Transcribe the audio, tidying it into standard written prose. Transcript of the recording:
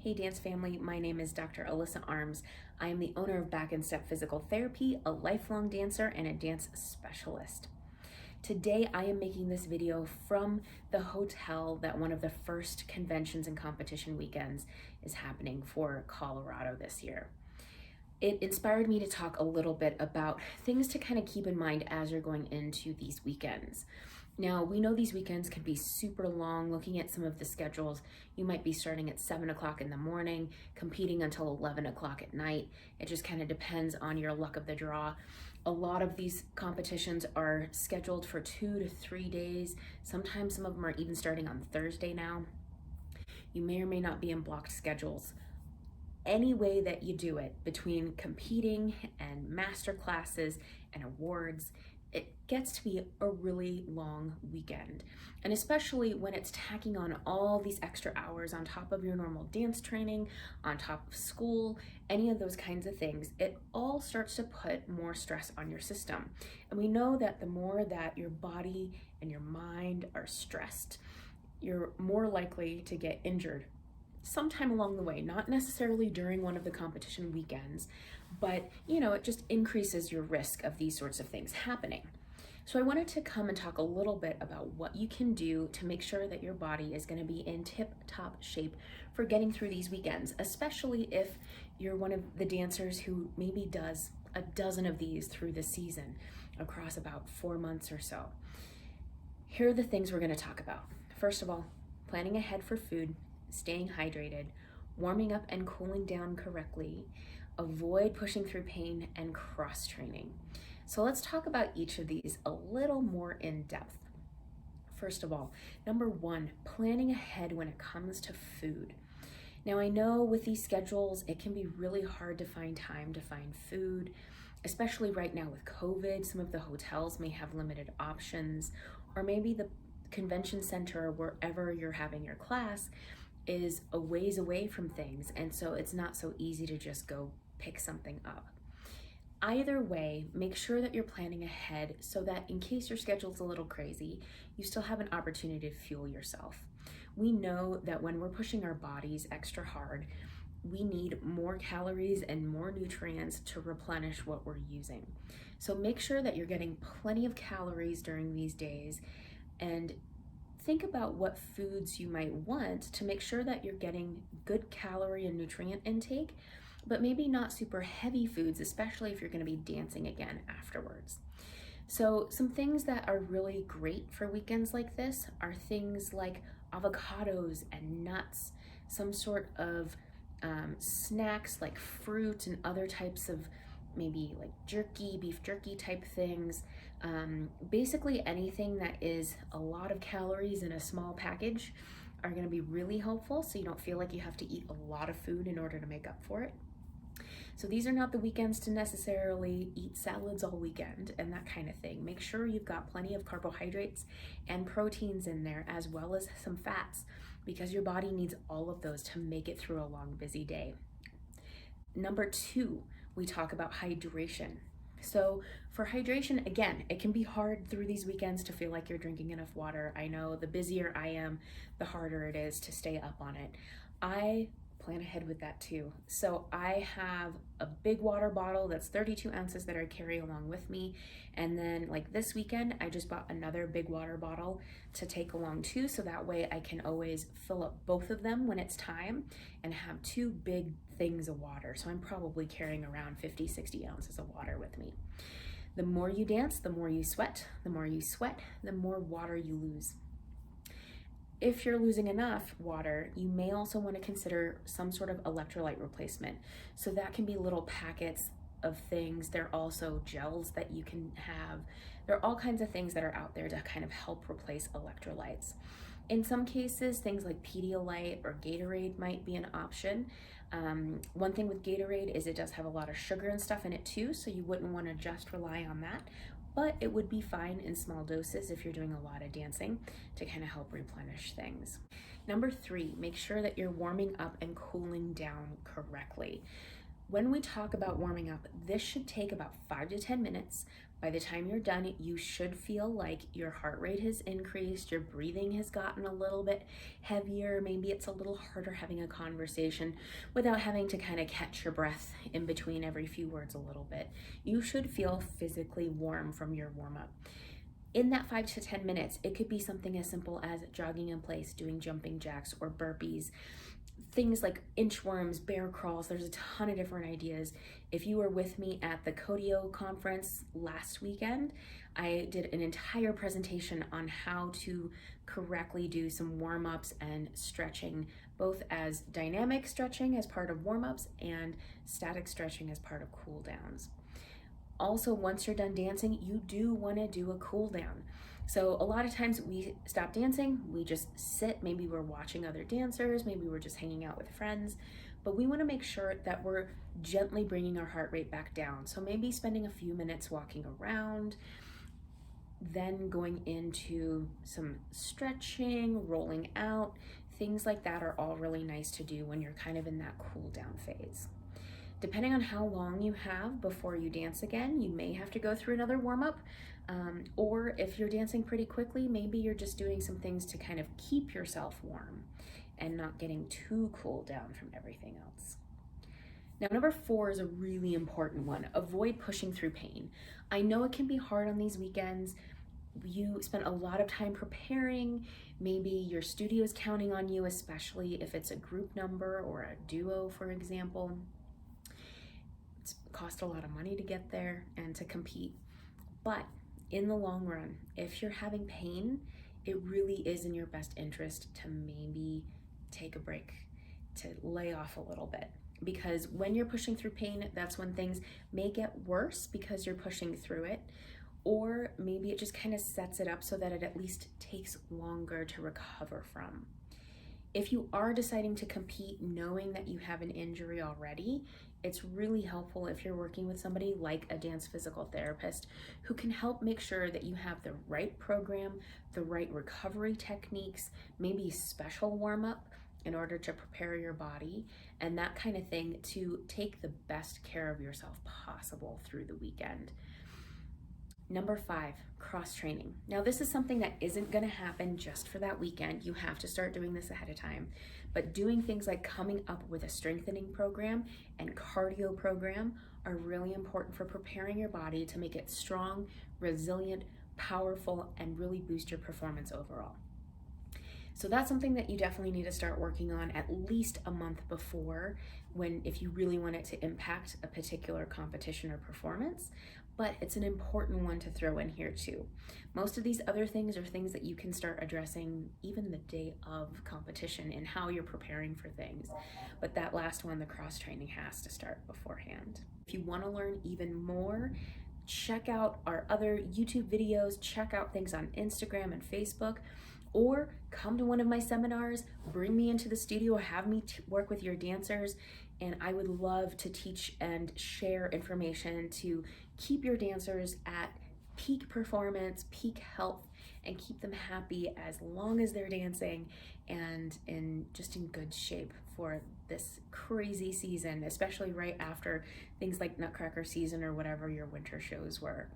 Hey Dance Family, my name is Dr. Alyssa Arms. I am the owner of Back and Step Physical Therapy, a lifelong dancer, and a dance specialist. Today I am making this video from the hotel that one of the first conventions and competition weekends is happening for Colorado this year. It inspired me to talk a little bit about things to kind of keep in mind as you're going into these weekends. Now, we know these weekends can be super long. Looking at some of the schedules, you might be starting at 7 o'clock in the morning, competing until 11 o'clock at night. It just kind of depends on your luck of the draw. A lot of these competitions are scheduled for 2 to 3 days. Sometimes some of them are even starting on Thursday now. You may or may not be in blocked schedules. Any way that you do it, between competing and master classes and awards, it gets to be a really long weekend. And especially when it's tacking on all these extra hours on top of your normal dance training, on top of school, any of those kinds of things, it all starts to put more stress on your system. And we know that the more that your body and your mind are stressed, you're more likely to get injured sometime along the way, not necessarily during one of the competition weekends, but it just increases your risk of these sorts of things happening. So I wanted to come and talk a little bit about what you can do to make sure that your body is going to be in tip-top shape for getting through these weekends, especially if you're one of the dancers who maybe does a dozen of these through the season across about 4 months or so. Here are the things we're going to talk about. First of all, planning ahead for food, staying hydrated, warming up and cooling down correctly, avoid pushing through pain, and cross training. So let's talk about each of these a little more in depth. First of all, number one, planning ahead when it comes to food. Now I know with these schedules, it can be really hard to find time to find food, especially right now with COVID. Some of the hotels may have limited options, or maybe the convention center, wherever you're having your class, is a ways away from things, and so it's not so easy to just go pick something up. Either way, make sure that you're planning ahead so that in case your schedule's a little crazy, you still have an opportunity to fuel yourself. We know that when we're pushing our bodies extra hard, we need more calories and more nutrients to replenish what we're using. So make sure that you're getting plenty of calories during these days, and think about what foods you might want to make sure that you're getting good calorie and nutrient intake, but maybe not super heavy foods, especially if you're going to be dancing again afterwards. So some things that are really great for weekends like this are things like avocados and nuts, some sort of snacks like fruit and other types of maybe like jerky, beef jerky type things. Basically anything that is a lot of calories in a small package are going to be really helpful, so you don't feel like you have to eat a lot of food in order to make up for it. So these are not the weekends to necessarily eat salads all weekend and that kind of thing. Make sure you've got plenty of carbohydrates and proteins in there, as well as some fats, because your body needs all of those to make it through a long, busy day. Number two, we talk about hydration. So for hydration, again, it can be hard through these weekends to feel like you're drinking enough water. I know the busier I am, the harder it is to stay up on it. I plan ahead with that too. So I have a big water bottle that's 32 ounces that I carry along with me. And then like this weekend, I just bought another big water bottle to take along too. So that way I can always fill up both of them when it's time and have two big things of water. So I'm probably carrying around 50, 60 ounces of water with me. The more you dance, the more you sweat. The more you sweat, the more water you lose. If you're losing enough water, you may also want to consider some sort of electrolyte replacement. So that can be little packets of things. There are also gels that you can have. There are all kinds of things that are out there to kind of help replace electrolytes. In some cases, things like Pedialyte or Gatorade might be an option. One thing with Gatorade is it does have a lot of sugar and stuff in it too, so you wouldn't want to just rely on that. But it would be fine in small doses if you're doing a lot of dancing to kind of help replenish things. Number three, make sure that you're warming up and cooling down correctly. When we talk about warming up, this should take about 5 to 10 minutes, By the time you're done, you should feel like your heart rate has increased, your breathing has gotten a little bit heavier, maybe it's a little harder having a conversation without having to kind of catch your breath in between every few words a little bit. You should feel physically warm from your warm-up. In that 5 to 10 minutes, it could be something as simple as jogging in place, doing jumping jacks or burpees, things like inchworms, bear crawls. There's a ton of different ideas. If you were with me at the Codio conference last weekend, I did an entire presentation on how to correctly do some warm-ups and stretching, both as dynamic stretching as part of warm-ups and static stretching as part of cool downs. Also, once you're done dancing, you do want to do a cool down. So a lot of times we stop dancing, we just sit, maybe we're watching other dancers, maybe we're just hanging out with friends, but we want to make sure that we're gently bringing our heart rate back down. So maybe spending a few minutes walking around, then going into some stretching, rolling out, things like that are all really nice to do when you're kind of in that cool down phase. Depending on how long you have before you dance again, you may have to go through another warm-up, or if you're dancing pretty quickly, maybe you're just doing some things to kind of keep yourself warm and not getting too cooled down from everything else. Now, number 4 is a really important one. Avoid pushing through pain. I know it can be hard on these weekends. You spent a lot of time preparing. Maybe your studio is counting on you, especially if it's a group number or a duo, for example. It's cost a lot of money to get there and to compete. But in the long run, if you're having pain, it really is in your best interest to maybe take a break, to lay off a little bit. Because when you're pushing through pain, that's when things may get worse because you're pushing through it, or maybe it just kind of sets it up so that it at least takes longer to recover from. If you are deciding to compete knowing that you have an injury already, it's really helpful if you're working with somebody like a dance physical therapist who can help make sure that you have the right program, the right recovery techniques, maybe special warm-up in order to prepare your body and that kind of thing to take the best care of yourself possible through the weekend. Number 5, cross training. Now this is something that isn't gonna happen just for that weekend. You have to start doing this ahead of time. But doing things like coming up with a strengthening program and cardio program are really important for preparing your body to make it strong, resilient, powerful, and really boost your performance overall. So that's something that you definitely need to start working on at least a month before, if you really want it to impact a particular competition or performance. But it's an important one to throw in here too. Most of these other things are things that you can start addressing even the day of competition and how you're preparing for things. But that last one, the cross training, has to start beforehand. If you want to learn even more, check out our other YouTube videos, check out things on Instagram and Facebook, or come to one of my seminars, bring me into the studio, have me work with your dancers, and I would love to teach and share information to keep your dancers at peak performance, peak health, and keep them happy as long as they're dancing and just in good shape for this crazy season, especially right after things like Nutcracker season or whatever your winter shows were.